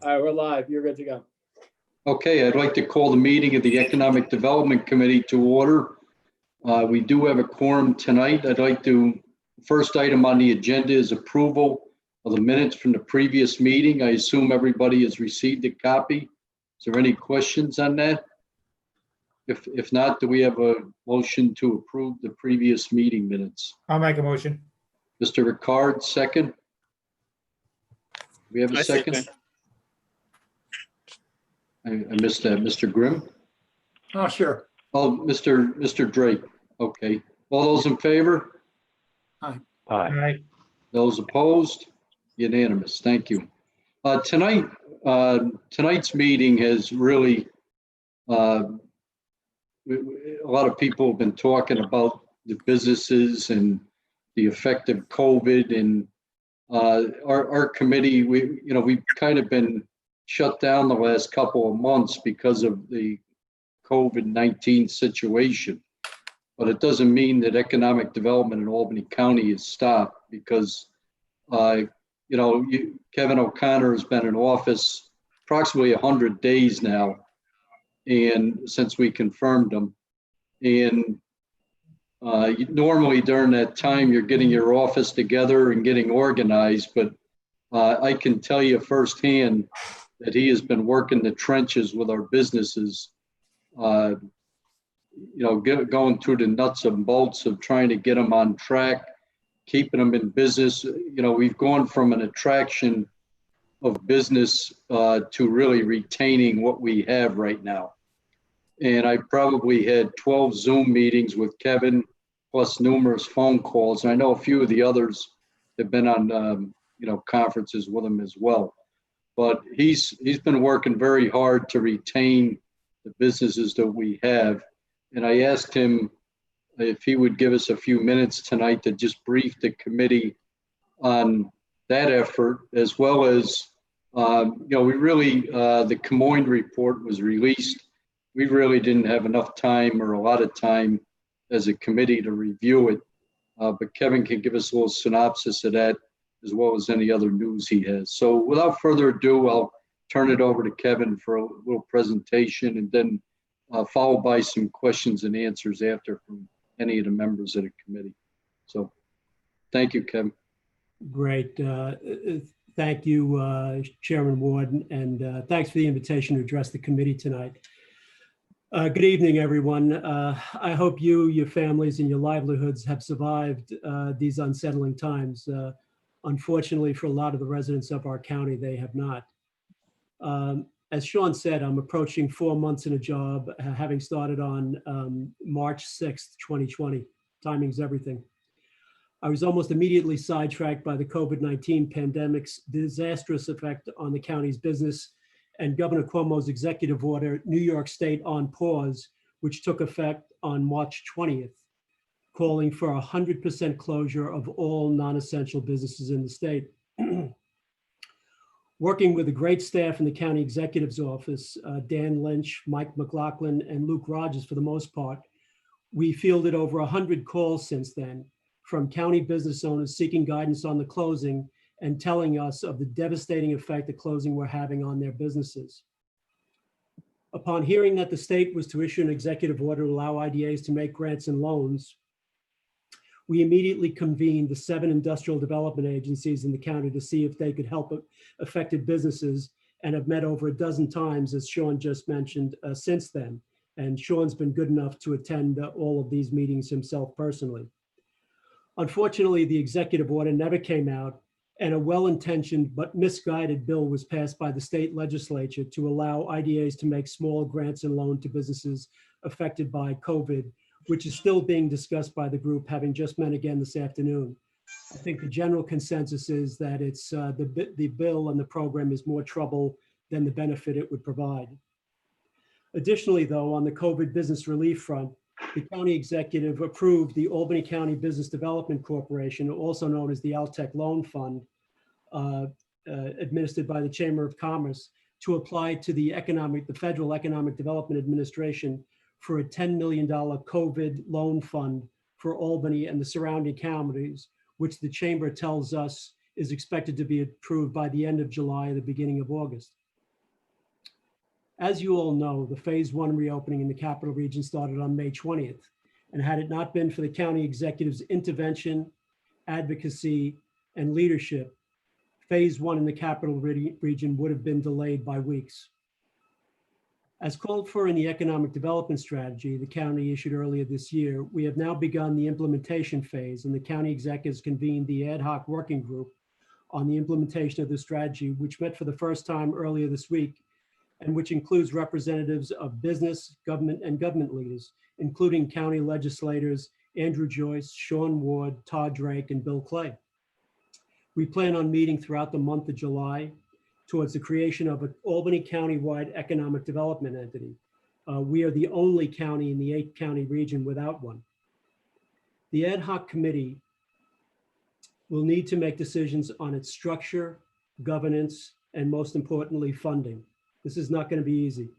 All right, we're live. You're good to go. Okay, I'd like to call the meeting of the Economic Development Committee to order. We do have a quorum tonight. First item on the agenda is approval of the minutes from the previous meeting. I assume everybody has received a copy. Is there any questions on that? If not, do we have a motion to approve the previous meeting minutes? I'll make a motion. Mr. Ricard, second. We have a I second? second. I missed that. Mr. Grimm? Oh, sure. Oh, Mr. Drake. Okay. All those in favor? All right. Those opposed? Unanimous. Thank you. Tonight's meeting has really, a lot of people have been talking about the businesses and the effect of COVID, and our committee, we've kind of been shut down the last couple of months because of the COVID-19 situation. But it doesn't mean that economic development in Albany County is stopped, because Kevin O'Connor has been in office approximately 100 days now, and since we confirmed him. And normally during that time, you're getting your office together and getting organized, but I can tell you firsthand that he has been working the trenches with our businesses, going through the nuts and bolts of trying to get them on track, keeping them in business. We've gone from an attraction of business to really retaining what we have right now. And I probably had 12 Zoom meetings with Kevin, plus numerous phone calls. And I know a few of the others have been on, conferences with him as well. But he's been working very hard to retain the businesses that we have. And I asked him if he would give us a few minutes tonight to just brief the committee on that effort, as well as, the Camoin report was released. We really didn't have enough time or a lot of time as a committee to review it. But Kevin can give us a little synopsis of that, as well as any other news he has. So without further ado, I'll turn it over to Kevin for a little presentation, and then followed by some questions and answers after from any of the members of the committee. So thank you, Kevin. Great. Thank you, Chairman Ward, and thanks for the invitation to address the committee tonight. Good evening, everyone. I hope you, your families, and your livelihoods have survived these unsettling times. Unfortunately, for a lot of the residents of our county, they have not. As Sean said, I'm approaching 4 months in a job, having started on March 6th, 2020. Timing's everything. I was almost immediately sidetracked by the COVID-19 pandemic's disastrous effect on the county's business and Governor Cuomo's executive order, New York State on Pause, which took effect on March 20th, calling for 100% closure of all non-essential businesses in the state. Working with a great staff in the county executive's office, Dan Lynch, Mike McLaughlin, and Luke Rogers for the most part, we fielded over 100 calls since then from county business owners seeking guidance on the closing and telling us of the devastating effect the closing were having on their businesses. Upon hearing that the state was to issue an executive order to allow IDAs to make grants and loans, we immediately convened the 7 industrial development agencies in the county to see if they could help affected businesses, and have met over a dozen times, as Sean just mentioned, since then. And Sean's been good enough to attend all of these meetings himself personally. Unfortunately, the executive order never came out, and a well-intentioned but misguided bill was passed by the state legislature to allow IDAs to make small grants and loans to businesses affected by COVID, which is still being discussed by the group, having just met again this afternoon. I think the general consensus is that it's the bill and the program is more trouble than the benefit it would provide. Additionally, though, on the COVID business relief front, the county executive approved the Albany County Business Development Corporation, also known as the Altech Loan Fund, administered by the Chamber of Commerce, to apply to the Federal Economic Development Administration for a $10 million COVID loan fund for Albany and the surrounding counties, which the Chamber tells us is expected to be approved by the end of July or the beginning of August. As you all know, the phase one reopening in the capital region started on May 20th. And had it not been for the county executive's intervention, advocacy, and leadership, phase one in the capital region would have been delayed by weeks. As called for in the economic development strategy the county issued earlier this year, we have now begun the implementation phase, and the county executives convened the ad hoc working group on the implementation of the strategy, which met for the first time earlier this week, and which includes representatives of business, government, and government leaders, including county legislators Andrew Joyce, Sean Ward, Todd Drake, and Bill Clay. We plan on meeting throughout the month of July towards the creation of an Albany County-wide economic development entity. We are the only county in the 8-county region without one. The ad hoc committee will need to make decisions on its structure, governance, and most importantly, funding. This is not going to be easy,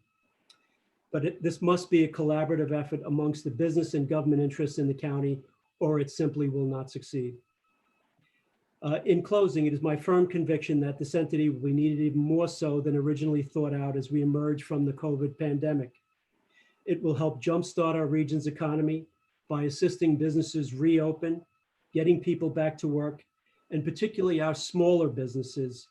but this must be a collaborative effort amongst the business and government interests in the county, or it simply will not succeed. In closing, it is my firm conviction that this entity will be needed even more so than originally thought out as we emerge from the COVID pandemic. It will help jumpstart our region's economy by assisting businesses reopen, getting people back to work, and particularly our smaller businesses,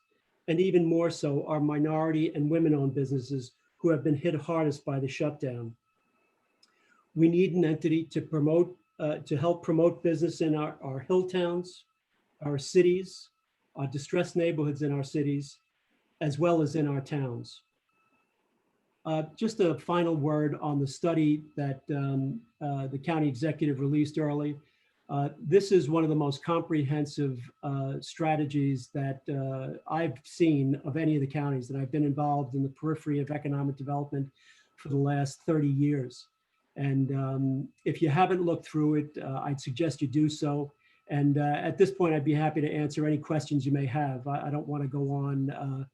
and even more so our minority and women-owned businesses who have been hit hardest by the shutdown. We need an entity to help promote business in our hill towns, our cities, our distressed neighborhoods in our cities, as well as in our towns. Just a final word on the study that the county executive released early. This is one of the most comprehensive strategies that I've seen of any of the counties, and I've been involved in the periphery of economic development for the last 30 years. And if you haven't looked through it, I'd suggest you do so. And at this point, I'd be happy to answer any questions you may have. I don't want to go on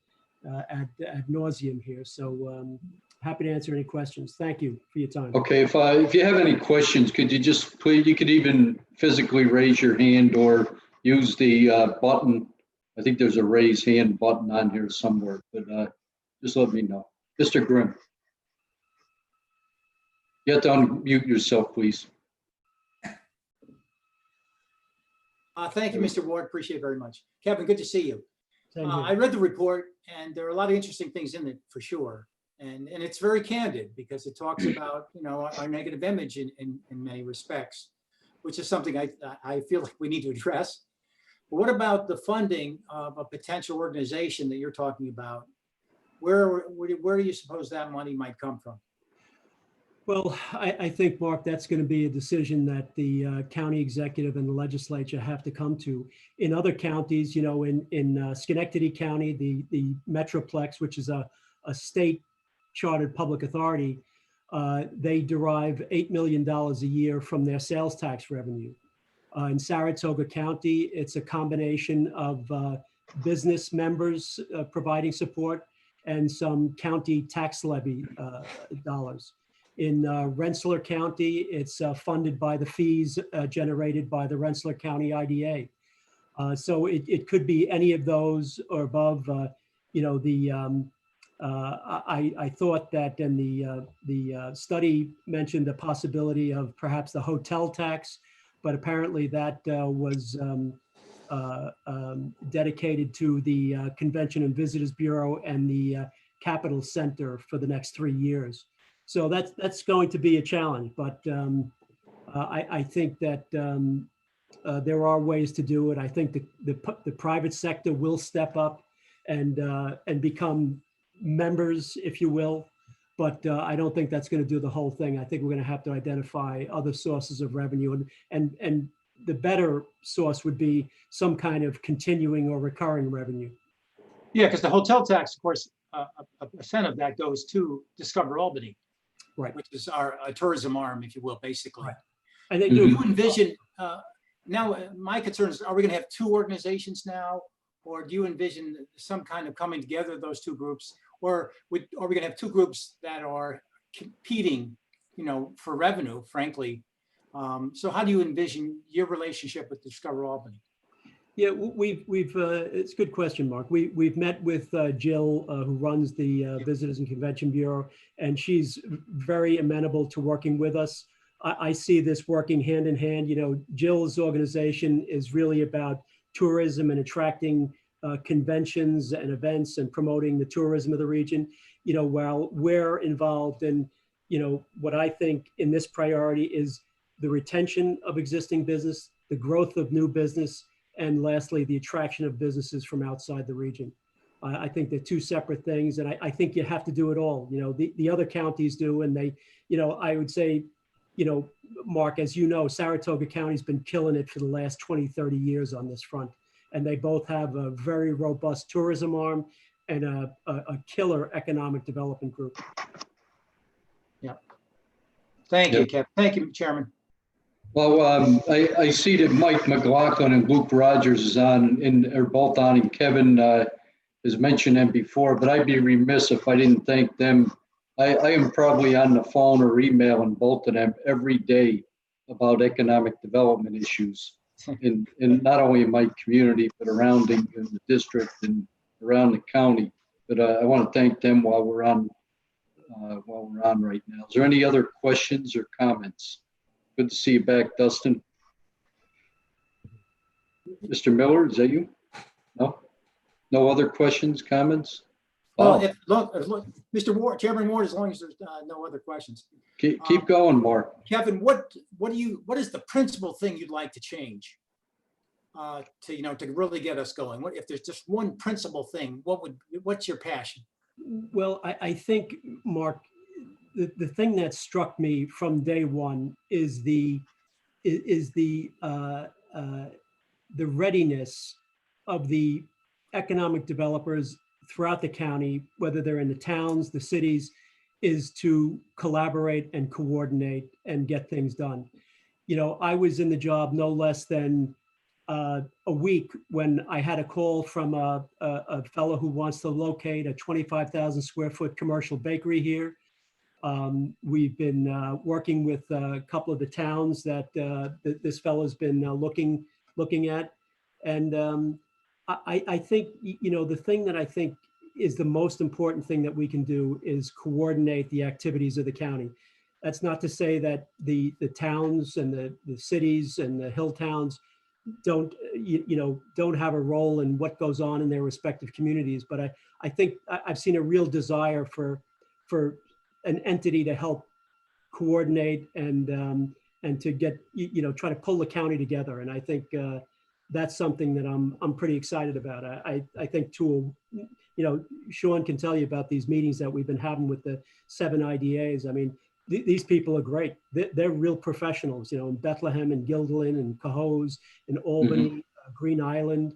ad nauseum here. So happy to answer any questions. Thank you for your time. Okay, if you have any questions, could you just please, you could even physically raise your hand or use the button. I think there's a raise hand button on here somewhere, but just let me know. Mr. Grimm. You have to unmute yourself, please. Thank you, Mr. Ward. Appreciate it very much. Kevin, good to see you. I read the report, and there are a lot of interesting things in it for sure. And it's very candid because it talks about, you know, our negative image in many respects, which is something I feel like we need to address. But what about the funding of a potential organization that you're talking about? Where do you suppose that money might come from? Well, I think, Mark, that's going to be a decision that the county executive and the legislature have to come to. In other counties, you know, in Schenectady County, the Metroplex, which is a state chartered public authority, they derive $8 million a year from their sales tax revenue. In Saratoga County, it's a combination of business members providing support and some county tax levy dollars. In Rensselaer County, it's funded by the fees generated by the Rensselaer County IDA. So it could be any of those or above. You know, I thought that in the study mentioned the possibility of perhaps the hotel tax, but apparently that was dedicated to the Convention and Visitors Bureau and the Capitol Center for the next 3 years. So that's going to be a challenge, but I think that there are ways to do it. I think the private sector will step up and become members, if you will, but I don't think that's going to do the whole thing. I think we're going to have to identify other sources of revenue, and the better source would be some kind of continuing or recurring revenue. Yeah, because the hotel tax, of course, a percent of that goes to Discover Albany. Right. Which is our tourism arm, if you will, basically. Right. And they Do do you envision, now my concern is, are we going to have two organizations now? Or do you envision some kind of coming together of those two groups? Or are we going to have two groups that are competing, you know, for revenue, frankly? So how do you envision your relationship with Discover Albany? Yeah, it's a good question, Mark. We've met with Jill, who runs the Visitors and Convention Bureau, and she's very amenable to working with us. I see this working hand in hand. You know, Jill's organization is really about tourism and attracting conventions and events and promoting the tourism of the region. You know, while we're involved in, you know, what I think in this priority is the retention of existing business, the growth of new business, and lastly, the attraction of businesses from outside the region. I think they're two separate things, and I think you have to do it all. You know, the other counties do, and they, you know, I would say, you know, Mark, as you know, Saratoga County's been killing it for the last 20, 30 years on this front. And they both have a very robust tourism arm and a killer economic development group. Yeah. Thank you, Kevin. Thank you, Chairman. Well, I see that Mike McLaughlin and Luke Rogers is on, and are both on, and Kevin has mentioned them before, but I'd be remiss if I didn't thank them. I am probably on the phone or emailing both of them every day about economic development issues, in not only in my community, but around in the district and around the county. But I want to thank them while we're on right now. Is there any other questions or comments? Good to see you back, Dustin. Mr. Miller, is that you? No? No other questions, comments? Well, look, Mr. Ward, Chairman Ward, as long as there's no other questions. Keep going, Mark. Kevin, what is the principal thing you'd like to change to really get us going? What if there's just one principal thing? What's your passion? Well, I think, Mark, the thing that struck me from day one is the readiness of the economic developers throughout the county, whether they're in the towns, the cities, is to collaborate and coordinate and get things done. You know, I was in the job no less than a week when I had a call from a fellow who wants to locate a 25,000 square foot commercial bakery here. We've been working with a couple of the towns that this fellow's been looking at. And I think, you know, the thing that I think is the most important thing that we can do is coordinate the activities of the county. That's not to say that the towns and the cities and the hill towns don't have a role in what goes on in their respective communities. But I think I've seen a real desire for an entity to help coordinate and to get, try to pull the county together. And I think that's something that I'm pretty excited about. I think Sean can tell you about these meetings that we've been having with the 7 IDAs. I mean, these people are great. They're real professionals, in Bethlehem and Guilderland and Cohoes and Albany, Green Island.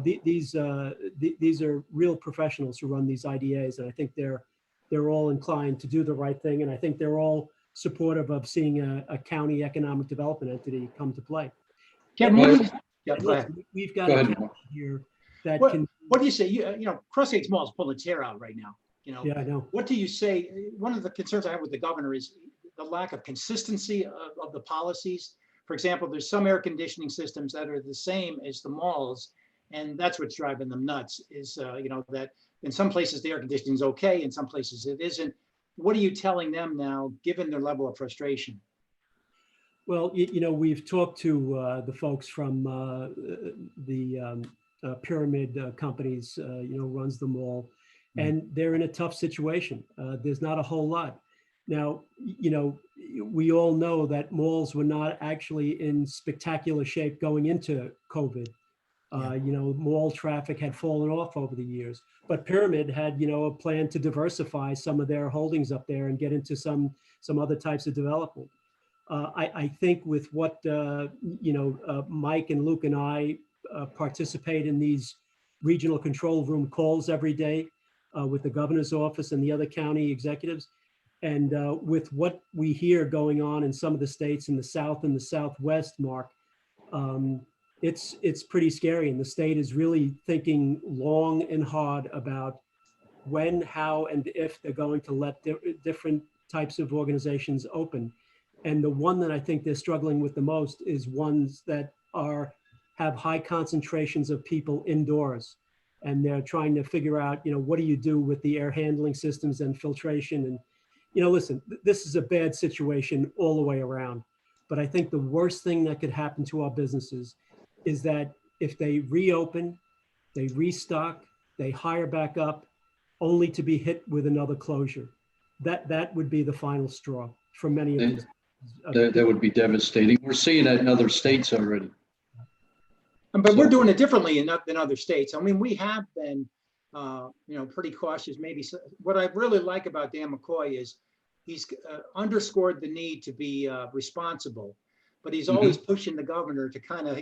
These are real professionals who run these IDAs, and I think they're all inclined to do the right thing, and I think they're all supportive of seeing a county economic development entity come to play. Kevin, we've got a county here that can. What do you say? Crossgates Mall is pulling its hair out right now. Yeah, I know. What do you say? One of the concerns I have with the governor is the lack of consistency of the policies. For example, there's some air conditioning systems that are the same as the malls, and that's what's driving them nuts. Is that in some places the air conditioning is okay, in some places it isn't. What are you telling them now, given their level of frustration? Well, we've talked to the folks from the pyramid companies, runs the mall, and they're in a tough situation. There's not a whole lot. Now, we all know that malls were not actually in spectacular shape going into COVID. Mall traffic had fallen off over the years, but Pyramid had, a plan to diversify some of their holdings up there and get into some other types of development. I think with what, Mike and Luke and I participate in these regional control room calls every day with the governor's office and the other county executives. And with what we hear going on in some of the states in the South and the Southwest, Mark, it's pretty scary. And the state is really thinking long and hard about when, how, and if they're going to let different types of organizations open. And the one that I think they're struggling with the most is ones that have high concentrations of people indoors. And they're trying to figure out, what do you do with the air handling systems and filtration? And, listen, this is a bad situation all the way around. But I think the worst thing that could happen to our businesses is that if they reopen, they restock, they hire back up, only to be hit with another closure. That would be the final straw for many of these. That would be devastating. We're seeing that in other states already. But we're doing it differently than other states. I mean, we have been, pretty cautious. Maybe what I really like about Dan McCoy is he's underscored the need to be responsible, but he's always pushing the governor to kind of,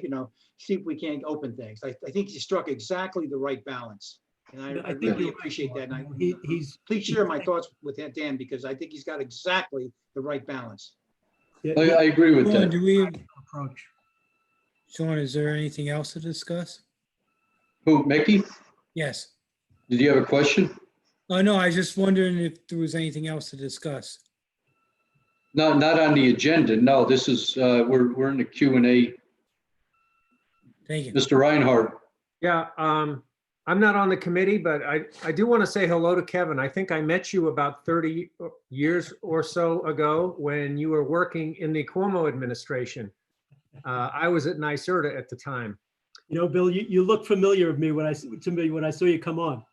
see if we can't open things. I think he struck exactly the right balance. And I really appreciate that. And please share my thoughts with Dan, because I think he's got exactly the right balance. I agree with that. Do we, Approach. Sean, is there anything else to discuss? Who, Mickey? Yes. Did you have a question? Oh, no, I was just wondering if there was anything else to discuss. No, not on the agenda. No, this is, we're in the Q&A. Thank you. Mr. Reinhardt. Yeah, I'm not on the committee, but I do want to say hello to Kevin. I think I met you about 30 years or so ago when you were working in the Cuomo administration. I was at NYSERDA at the time. Bill, you look familiar to me when I saw you come on.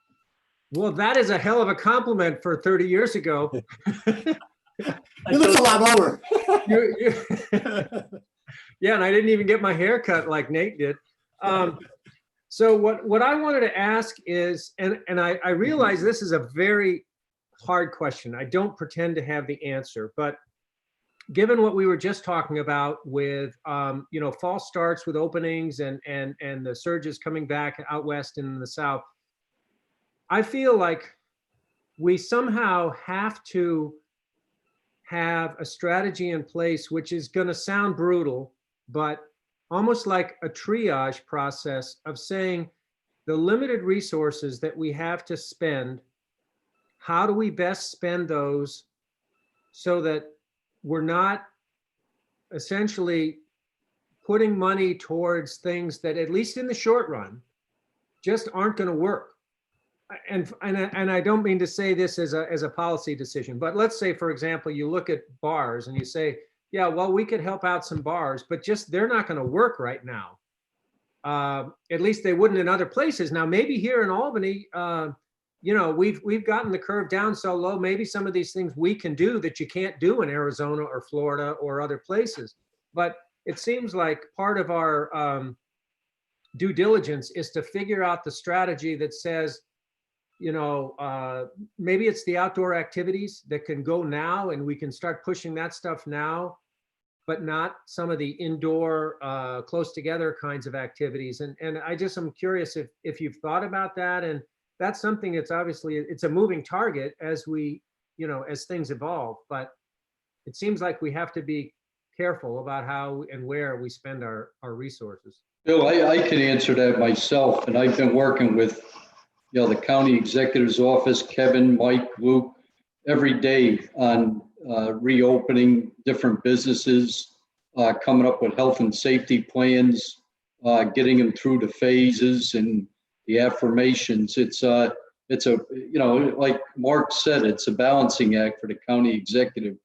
Well, that is a hell of a compliment for 30 years ago. He looks a lot older. Yeah, and I didn't even get my hair cut like Nate did. So what I wanted to ask is, and I realize this is a very hard question. I don't pretend to have the answer, but given what we were just talking about with, false starts with openings and the surges coming back out west and in the south, I feel like we somehow have to have a strategy in place, which is going to sound brutal, but almost like a triage process of saying the limited resources that we have to spend, how do we best spend those so that we're not essentially putting money towards things that, at least in the short run, just aren't going to work. And I don't mean to say this as a policy decision, but let's say, for example, you look at bars and you say, yeah, well, we could help out some bars, but just they're not going to work right now. At least they wouldn't in other places. Now, maybe here in Albany, we've gotten the curve down so low. Maybe some of these things we can do that you can't do in Arizona or Florida or other places. But it seems like part of our due diligence is to figure out the strategy that says, maybe it's the outdoor activities that can go now and we can start pushing that stuff now, but not some of the indoor close together kinds of activities. And I'm curious if you've thought about that. And that's something that's obviously, it's a moving target as we, as things evolve, but it seems like we have to be careful about how and where we spend our resources. Bill, I can answer that myself. And I've been working with, the county executive's office, Kevin, Mike, Luke, every day on reopening different businesses, coming up with health and safety plans, getting them through the phases and the affirmations. It's like Mark said, it's a balancing act for the county executive.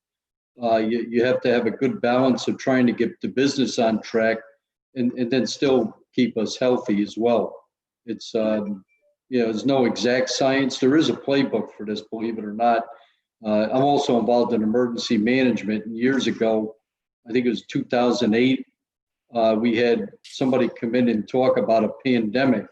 You have to have a good balance of trying to get the business on track and then still keep us healthy as well. It's, there's no exact science. There is a playbook for this, believe it or not. I'm also involved in emergency management. And years ago, I think it was 2008, we had somebody come in and talk about a pandemic.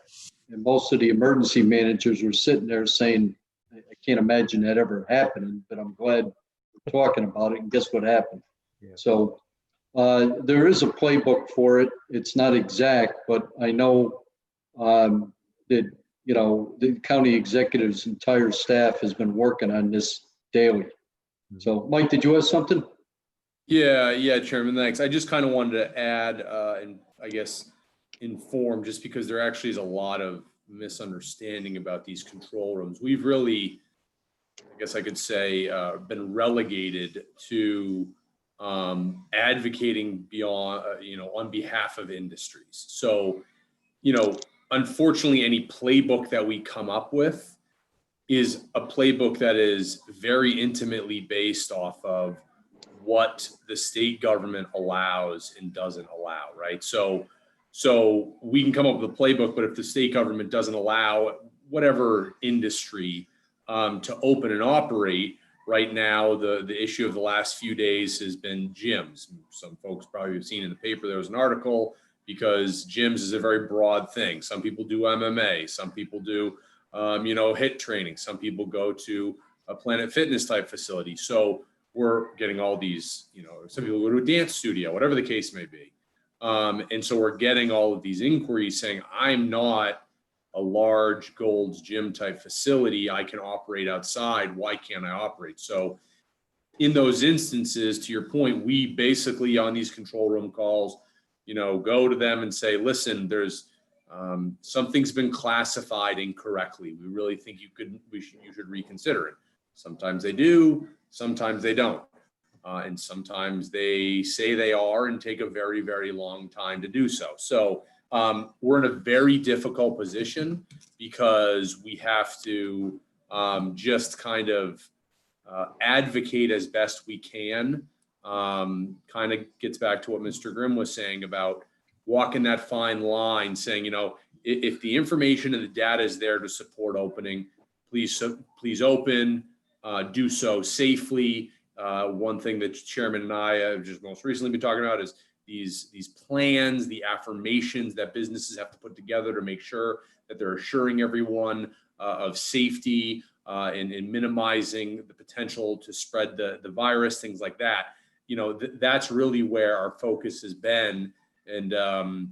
And most of the emergency managers were sitting there saying, I can't imagine that ever happening, but I'm glad we're talking about it. And guess what happened? Yeah. So there is a playbook for it. It's not exact, but I know that, the county executive's entire staff has been working on this daily. So Mike, did you have something? Yeah, Chairman, thanks. I just kind of wanted to add and I guess inform, just because there actually is a lot of misunderstanding about these control rooms. We've really, I guess I could say, been relegated to advocating beyond, on behalf of industries. So, unfortunately, any playbook that we come up with is a playbook that is very intimately based off of what the state government allows and doesn't allow, right? So we can come up with a playbook, but if the state government doesn't allow whatever industry to open and operate, right now, the issue of the last few days has been gyms. Some folks probably have seen in the paper, there was an article, because gyms is a very broad thing. Some people do MMA, some people do, HIIT training. Some people go to a Planet Fitness type facility. So we're getting all these, some people go to a dance studio, whatever the case may be. And so we're getting all of these inquiries saying, I'm not a large Gold's Gym type facility. I can operate outside. Why can't I operate? So in those instances, to your point, we basically on these control room calls, go to them and say, listen, there's something's been classified incorrectly. We really think you should reconsider it. Sometimes they do, sometimes they don't. And sometimes they say they are and take a very, very long time to do so. So we're in a very difficult position because we have to just kind of advocate as best we can. Kind of gets back to what Mr. Grimm was saying about walking that fine line, saying, if the information and the data is there to support opening, please open, do so safely. One thing that Chairman and I have just most recently been talking about is these plans, the affirmations that businesses have to put together to make sure that they're assuring everyone of safety and minimizing the potential to spread the virus, things like that. That's really where our focus has been. And, and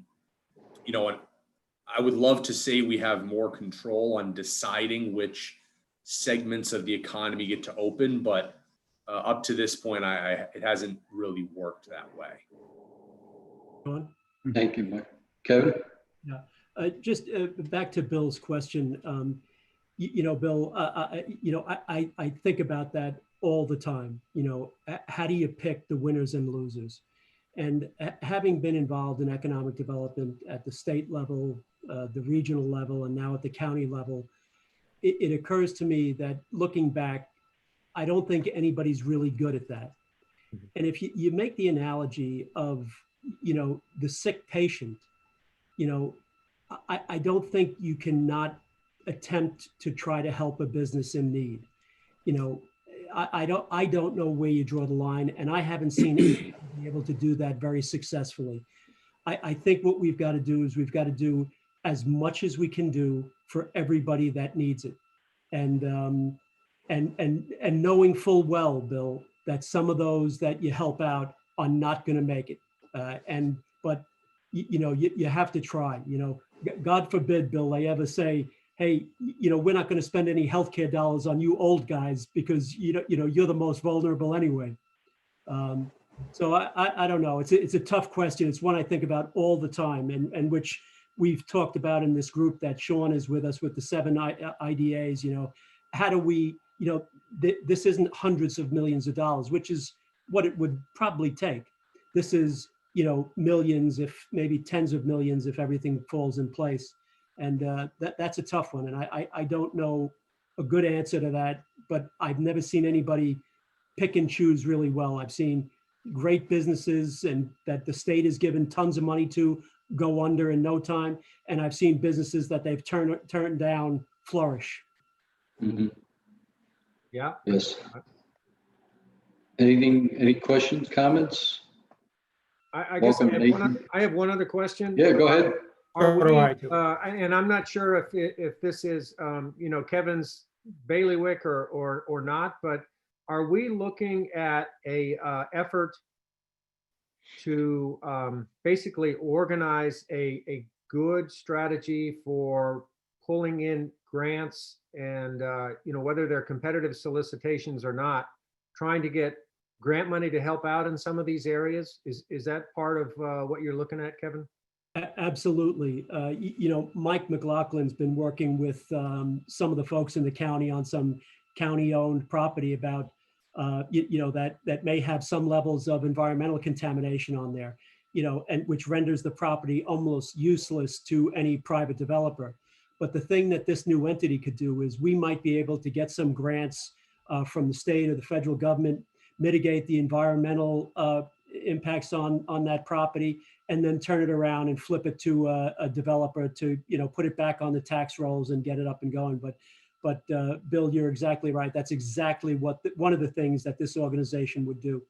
I would love to say we have more control on deciding which segments of the economy get to open, but up to this point, it hasn't really worked that way. Sean? Thank you, Mike. Kevin? Yeah, just back to Bill's question. Bill, I think about that all the time. How do you pick the winners and losers? And having been involved in economic development at the state level, the regional level, and now at the county level, it occurs to me that looking back, I don't think anybody's really good at that. And if you make the analogy of, the sick patient, I don't think you cannot attempt to try to help a business in need. I don't know where you draw the line, and I haven't seen anybody be able to do that very successfully. I think what we've got to do is we've got to do as much as we can do for everybody that needs it. And knowing full well, Bill, that some of those that you help out are not going to make it. But you have to try. God forbid, Bill, they ever say, hey, we're not going to spend any healthcare dollars on you old guys because you're the most vulnerable anyway. So I don't know. It's a tough question. It's one I think about all the time, and which we've talked about in this group that Sean is with us with the 7 IDAs. How do we, this isn't hundreds of millions of dollars, which is what it would probably take. This is, millions, if maybe tens of millions, if everything falls in place. And that's a tough one. And I don't know a good answer to that, but I've never seen anybody pick and choose really well. I've seen great businesses and that the state has given tons of money to go under in no time. And I've seen businesses that they've turned down flourish. Mm-hmm. Yeah. Yes. Any questions, comments? I guess Welcome, I have one other question. Yeah, go ahead. Are So do I, we, too. and I'm not sure if this is, Kevin's bailiwick or not, but are we looking at a effort to basically organize a good strategy for pulling in grants and, whether they're competitive solicitations or not, trying to get grant money to help out in some of these areas? Is that part of what you're looking at, Kevin? Absolutely. Mike McLaughlin's been working with some of the folks in the county on some county-owned property about that may have some levels of environmental contamination on there, and which renders the property almost useless to any private developer. But the thing that this new entity could do is we might be able to get some grants from the state or the federal government, mitigate the environmental impacts on that property, and then turn it around and flip it to a developer to, put it back on the tax rolls and get it up and going. But Bill, you're exactly right. That's exactly one of the things that this organization would do.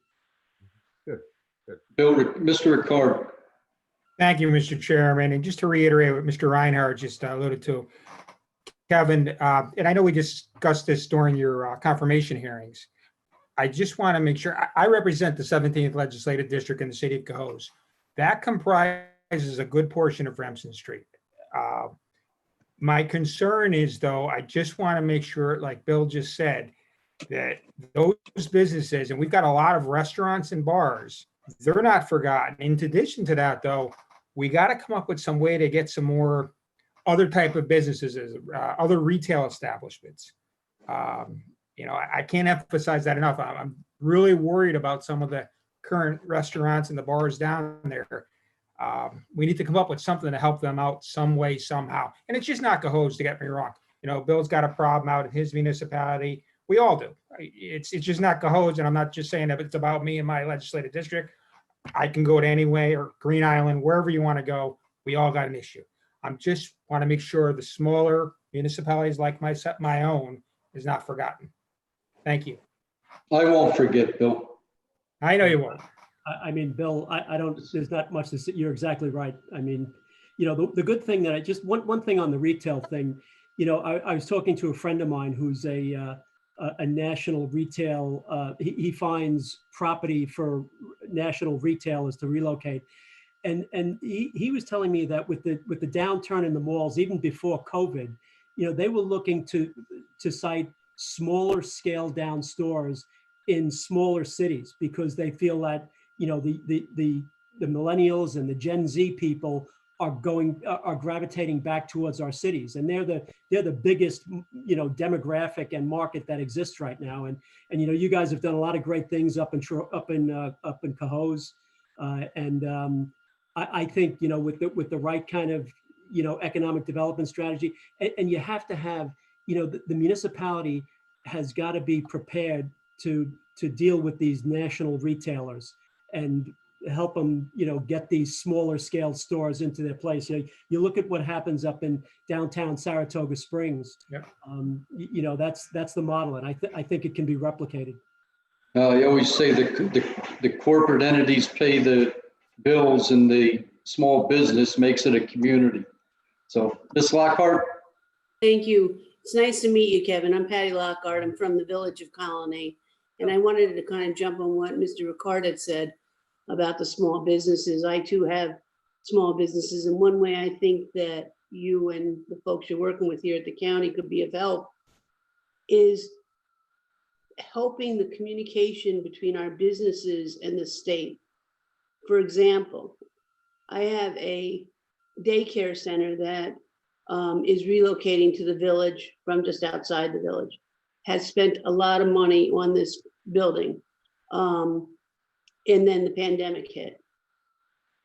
Bill, Mr. Ricard. Thank you, Mr. Chairman. And just to reiterate what Mr. Reinhardt just alluded to, Kevin, and I know we discussed this during your confirmation hearings. I just want to make sure, I represent the 17th Legislative District in the city of Cohoes. That comprises a good portion of Remsen Street. My concern is, though, I just want to make sure, like Bill just said, that those businesses, and we've got a lot of restaurants and bars, they're not forgotten. In addition to that, though, we got to come up with some way to get some more other type of businesses, other retail establishments. I can't emphasize that enough. I'm really worried about some of the current restaurants and the bars down there. We need to come up with something to help them out some way, somehow. And it's just not Cohoes, to get me wrong. Bill's got a problem out in his municipality. We all do. It's just not Cohoes, and I'm not just saying that it's about me and my legislative district. I can go to anyway, or Green Island, wherever you want to go. We all got an issue. I'm just want to make sure the smaller municipalities like my own is not forgotten. Thank you. I won't forget, Bill. I know you won't. I mean, Bill, I don't, there's not much to say. You're exactly right. I mean, the good thing that one thing on the retail thing, I was talking to a friend of mine who's a national retail, he finds property for national retailers to relocate. And he was telling me that with the downturn in the malls, even before COVID, they were looking to cite smaller scale down stores in smaller cities because they feel that, the millennials and the Gen Z people are gravitating back towards our cities, and they're the biggest demographic and market that exists right now. And you guys have done a lot of great things up in Cohoes, and I think with the right kind of economic development strategy, and you have to have the municipality has got to be prepared to deal with these national retailers and help them, get these smaller scale stores into their place. You look at what happens up in downtown Saratoga Springs. Yep. That's the model, and I think it can be replicated. You always say the corporate entities pay the bills, and the small business makes it a community. So, Ms. Lockhart. Thank you. It's nice to meet you, Kevin. I'm Patty Lockhart. I'm from the village of Colony. And I wanted to kind of jump on what Mr. Ricard had said about the small businesses. I too have small businesses. And one way I think that you and the folks you're working with here at the county could be of help is helping the communication between our businesses and the state. For example, I have a daycare center that is relocating to the village from just outside the village, has spent a lot of money on this building. And then the pandemic hit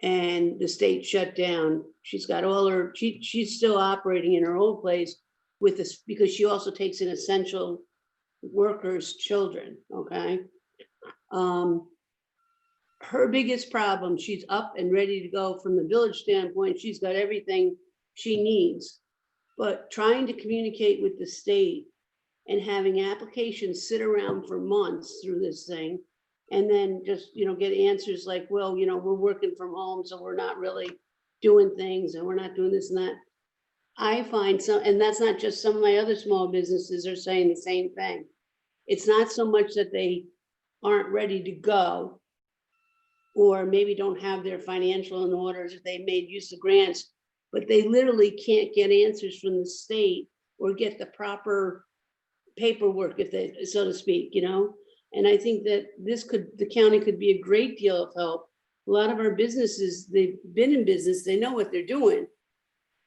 and the state shut down. She's got all her, she's still operating in her old place with this because she also takes in essential workers' children, okay? Her biggest problem, she's up and ready to go from the village standpoint. She's got everything she needs, but trying to communicate with the state and having applications sit around for months through this thing, and then just, get answers like, well, we're working from home, so we're not really doing things and we're not doing this and that. I find and that's not just some of my other small businesses are saying the same thing. It's not so much that they aren't ready to go or maybe don't have their financial in order if they made use of grants, but they literally can't get answers from the state or get the proper paperwork, if they, so to speak, And I think that the county could be a great deal of help. A lot of our businesses, they've been in business, they know what they're doing,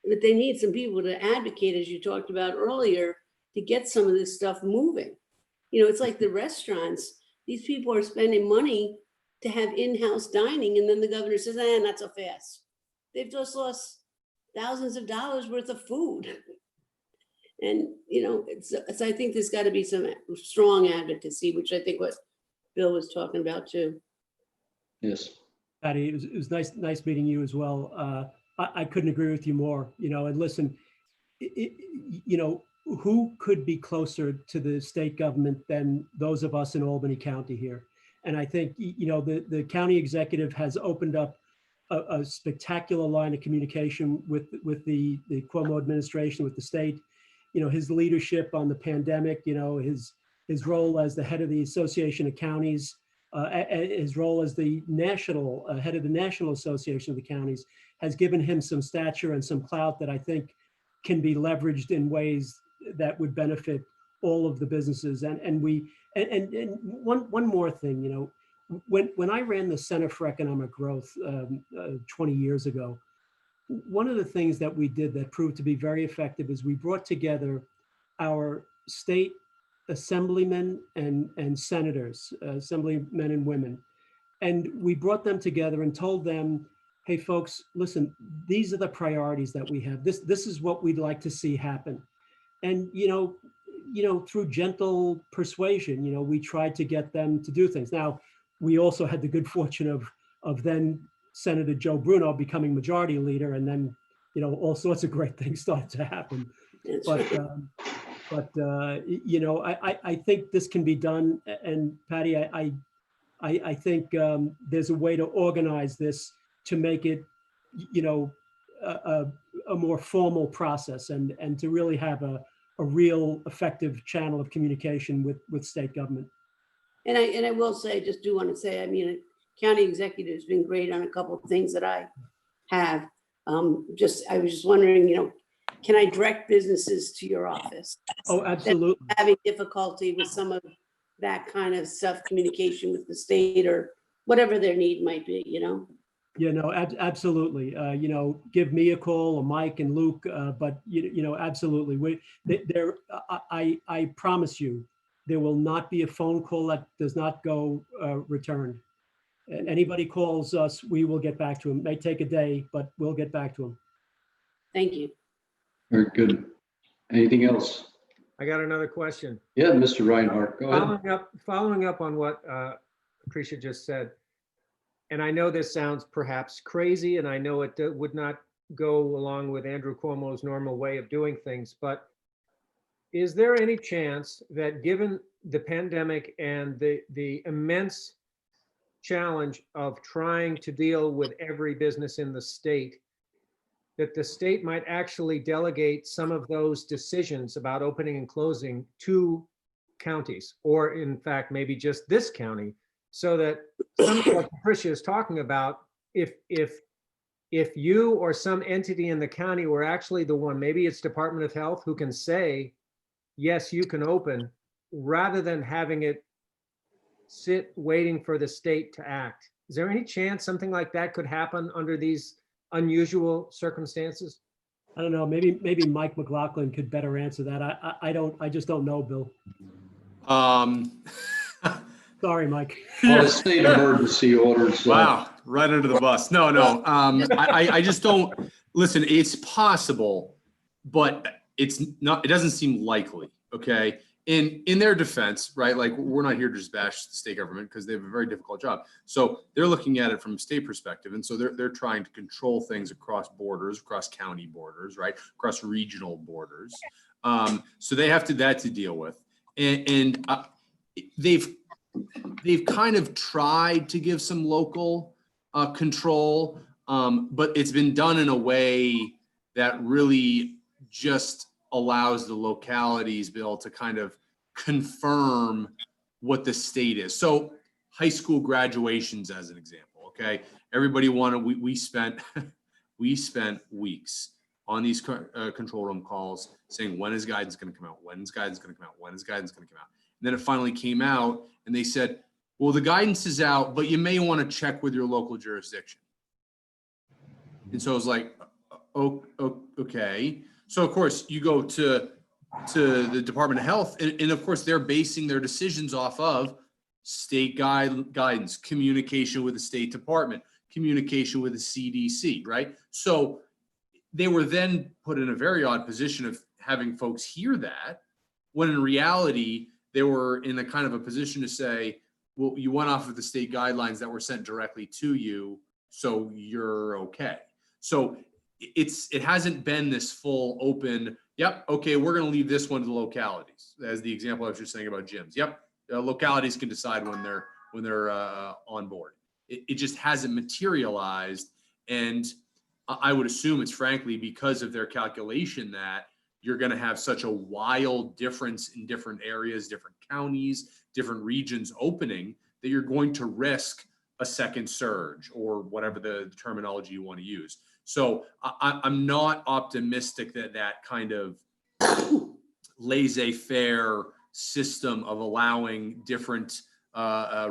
but they need some people to advocate, as you talked about earlier, to get some of this stuff moving. It's like the restaurants. These people are spending money to have in-house dining, and then the governor says, not so fast. They've just lost thousands of dollars worth of food. And, I think there's got to be some strong advocacy, which I think what Bill was talking about too. Yes. Patty, it was nice meeting you as well. I couldn't agree with you more, and listen, who could be closer to the state government than those of us in Albany County here? And I think, the county executive has opened up a spectacular line of communication with the Cuomo administration, with the state, his leadership on the pandemic, his role as the head of the Association of Counties, his role as the national head of the National Association of the Counties has given him some stature and some clout that I think can be leveraged in ways that would benefit all of the businesses. And one more thing, when I ran the Center for Economic Growth 20 years ago, one of the things that we did that proved to be very effective is we brought together our state assemblymen and senators, assemblymen and women, and we brought them together and told them, hey folks, listen, these are the priorities that we have. This is what we'd like to see happen. And through gentle persuasion, we tried to get them to do things. Now, we also had the good fortune of then Senator Joe Bruno becoming majority leader, and then all sorts of great things started to happen. But I think this can be done. And Patty, I think there's a way to organize this to make it, a more formal process and to really have a real effective channel of communication with state government. And I will say, just do want to say, county executive's been great on a couple of things that I have. I was just wondering, can I direct businesses to your office? Oh, absolutely. Having difficulty with some of that kind of stuff, communication with the state or whatever their need might be, Yeah, no, absolutely. Give me a call, or Mike and Luke, but absolutely. I promise you, there will not be a phone call that does not go returned. Anybody calls us, we will get back to them. It may take a day, but we'll get back to them. Thank you. Very good. Anything else? I got another question. Yeah, Mr. Reinhardt, go ahead. Following up on what Patricia just said, and I know this sounds perhaps crazy, and I know it would not go along with Andrew Cuomo's normal way of doing things, but is there any chance that given the pandemic and the immense challenge of trying to deal with every business in the state, that the state might actually delegate some of those decisions about opening and closing to counties, or in fact, maybe just this county, so that some of what Patricia is talking about, if you or some entity in the county were actually the one, maybe it's Department of Health, who can say, yes, you can open, rather than having it sit waiting for the state to act. Is there any chance something like that could happen under these unusual circumstances? I don't know. Maybe Mike McLaughlin could better answer that. I just don't know, Bill. Sorry, Mike. Well, the state emergency orders. Wow, right under the bus. No. I just don't, listen, it's possible, but it's not, it doesn't seem likely, okay? In their defense, right? Like, we're not here to just bash the state government because they have a very difficult job. So they're looking at it from a state perspective. And so they're trying to control things across borders, across county borders, right? Across regional borders. So they have that to deal with. And they've kind of tried to give some local control, but it's been done in a way that really just allows the localities, Bill, to kind of confirm what the state is. So high school graduations, as an example, okay? Everybody we spent weeks on these control room calls saying, when is guidance going to come out? When is guidance going to come out? When is guidance going to come out? And then it finally came out and they said, well, the guidance is out, but you may want to check with your local jurisdiction. And so I was like, okay. So of course you go to the Department of Health, and of course they're basing their decisions off of state guidance, communication with the State Department, communication with the CDC, right? So they were then put in a very odd position of having folks hear that, when in reality, they were in a kind of a position to say, well, you went off of the state guidelines that were sent directly to you, so you're okay. So it hasn't been this full open, yep, okay, we're gonna leave this one to the localities, as the example I was just saying about gyms. Yep, localities can decide when they're on board. It just hasn't materialized, and I would assume it's frankly because of their calculation that you're going to have such a wild difference in different areas, different counties, different regions opening, that you're going to risk a second surge, or whatever the terminology you want to use. So I'm not optimistic that that kind of laissez-faire system of allowing different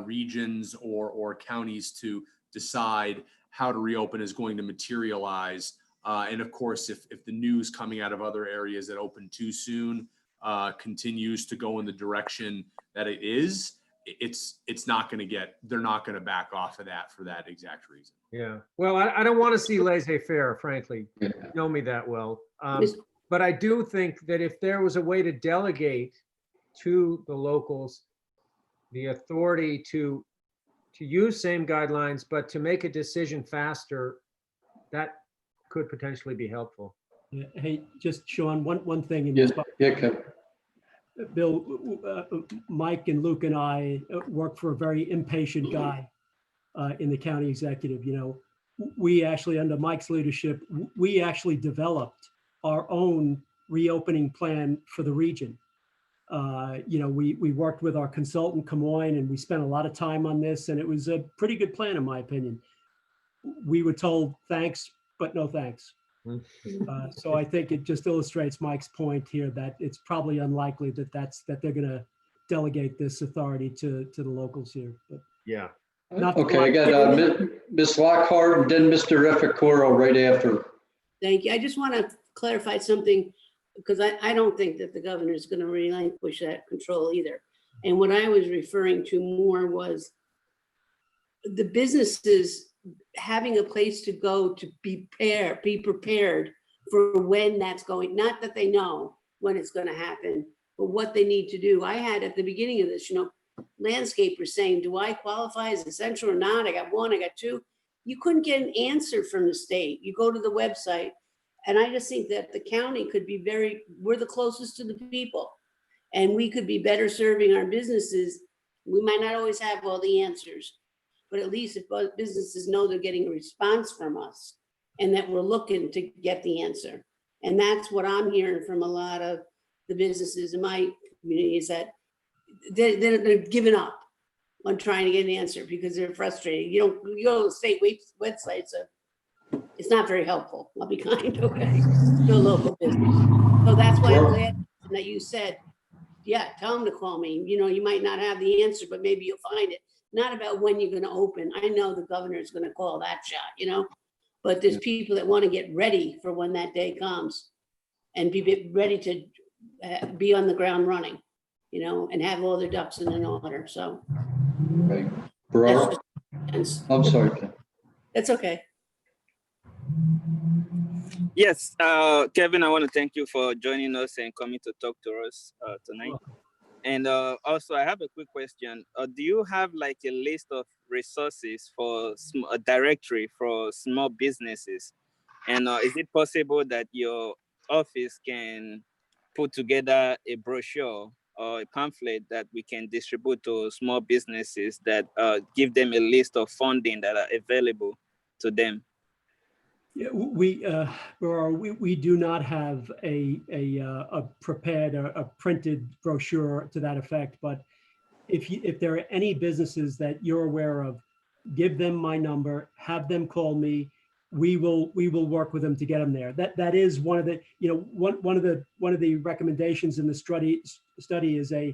regions or counties to decide how to reopen is going to materialize. And of course, if the news coming out of other areas that open too soon continues to go in the direction that it is, it's not going to get, they're not going to back off of that for that exact reason. Yeah, well, I don't want to see laissez-faire, frankly. Yeah. You know me that well. Mis- But I do think that if there was a way to delegate to the locals the authority to use same guidelines, but to make a decision faster, that could potentially be helpful. Yeah, hey, just Sean, one thing in Yeah, this. yeah, Kevin. Bill, Mike and Luke and I work for a very impatient guy in the county executive. You know, we actually, under Mike's leadership, we actually developed our own reopening plan for the region. You know, we worked with our consultant, Camoin, and we spent a lot of time on this, and it was a pretty good plan, in my opinion. We were told thanks, but no thanks. So I think it just illustrates Mike's point here that it's probably unlikely that they're going to delegate this authority to the locals here. But Yeah. not Okay, I got Ms. Lockhart and then Mr. Efficoro right after. Thank you. I just want to clarify something, because I don't think that the governor is going to relinquish that control either. And what I was referring to more was the businesses having a place to go to be prepared for when that's going, not that they know when it's going to happen, but what they need to do. I had at the beginning of this, you know, landscapers saying, do I qualify as essential or not? I got one, I got two. You couldn't get an answer from the state. You go to the website. And I just think that the county could be we're the closest to the people, and we could be better serving our businesses. We might not always have all the answers, but at least if both businesses know they're getting a response from us and that we're looking to get the answer. And that's what I'm hearing from a lot of the businesses in my community, is that they're giving up on trying to get an answer because they're frustrated. You go to the state website, so it's not very helpful. I'll be kind, okay, to a local business. So that's why I'm glad that you said, yeah, tell them to call me. You know, you might not have the answer, but maybe you'll find it. Not about when you're gonna open. I know the governor is gonna call that shot, you know? But there's people that wanna get ready for when that day comes and be ready to be on the ground running, you know, and have all their ducks in an order, so. Right. Ferraro? I'm sorry, Ken. That's okay. Yes, Kevin, I want to thank you for joining us and coming to talk to us tonight. And also, I have a quick question. Do you have like a list of resources for a directory for small businesses? And is it possible that your office can put together a brochure or a pamphlet that we can distribute to small businesses that give them a list of funding that are available to them? Yeah, we do not have a prepared, a printed brochure to that effect. But if there are any businesses that you're aware of, give them my number, have them call me. We will work with them to get them there. That is one of the, you know, one of the recommendations in the study is a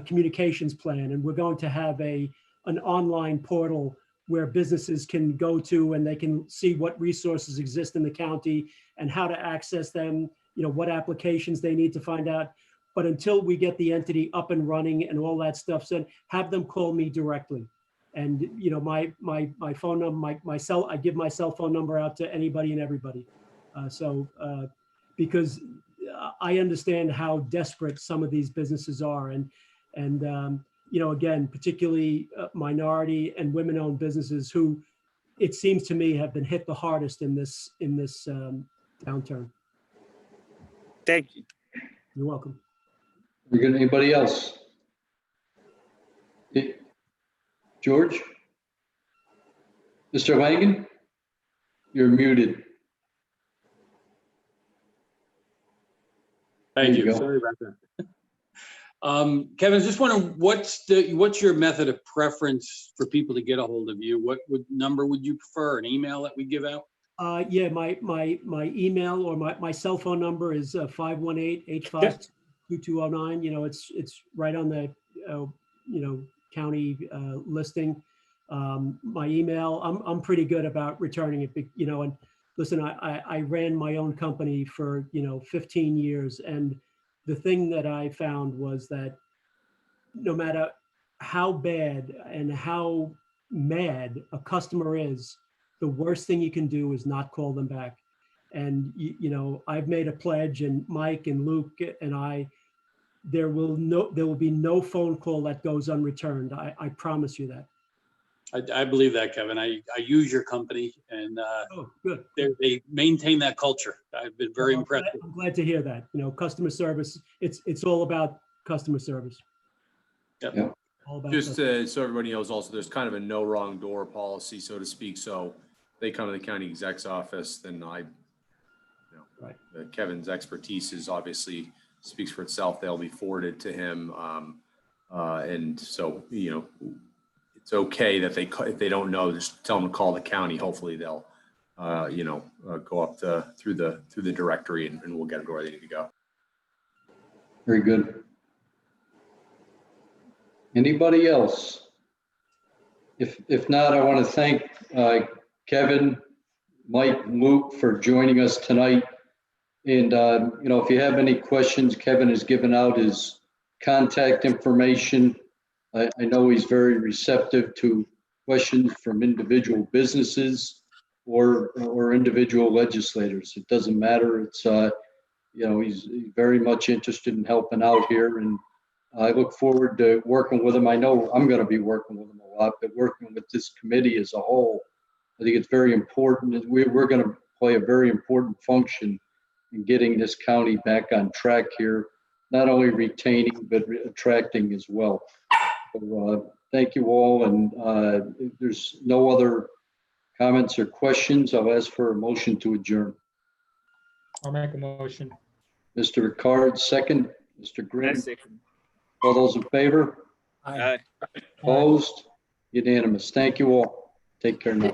communications plan, and we're going to have an online portal where businesses can go to and they can see what resources exist in the county and how to access them, you know, what applications they need to find out. But until we get the entity up and running and all that stuff said, have them call me directly. And, you know, my phone number, I give my cell phone number out to anybody and everybody. Because I understand how desperate some of these businesses are. And you know, again, particularly minority and women-owned businesses who, it seems to me, have been hit the hardest in this downturn. Thank you. You're welcome. We got anybody else? George? Mr. Langen? You're muted. Thank There you you. go. Sorry about that. Kevin, I was just wondering, what's your method of preference for people to get a hold of you? What number would you prefer? An email that we give out? Yeah, my email or my cell phone number is 518-852-2209. You know, it's right on the you know, county listing. My email, I'm pretty good about returning it, you know. And listen, I ran my own company for, you know, 15 years, and the thing that I found was that no matter how bad and how mad a customer is, the worst thing you can do is not call them back. And, you know, I've made a pledge, and Mike and Luke and I, there will be no phone call that goes unreturned. I promise you that. I believe that, Kevin. I use your company, and Oh, good. they maintain that culture. I've been very Well, impressed. I'm glad to hear that. You know, customer service, it's all about customer service. Yep. Yep. All about Just customer- so everybody knows also, there's kind of a no wrong door policy, so to speak. So they come to the county exec's office, then Right. Kevin's expertise is obviously speaks for itself. They'll be forwarded to him. And so, you know, it's okay that if they don't know, just tell them to call the county. Hopefully they'll, you know, go up through the directory, and we'll get them to where they need to go. Very good. Anybody else? If not, I want to thank Kevin, Mike, Luke for joining us tonight. And, you know, if you have any questions, Kevin has given out his contact information. I know he's very receptive to questions from individual businesses or individual legislators. It doesn't matter. It's, you know, he's very much interested in helping out here, and I look forward to working with him. I know I'm going to be working with him a lot, but working with this committee as a whole, I think it's very important. We're going to play a very important function in getting this county back on track here, not only retaining, but attracting as well. So, thank you all. And if there's no other comments or questions, I'll ask for a motion to adjourn. I'll make a motion. Mr. Ricard, second. Mr. Grimm, Second. all those in favor? Aye. Opposed? Unanimous. Thank you all. Take care now.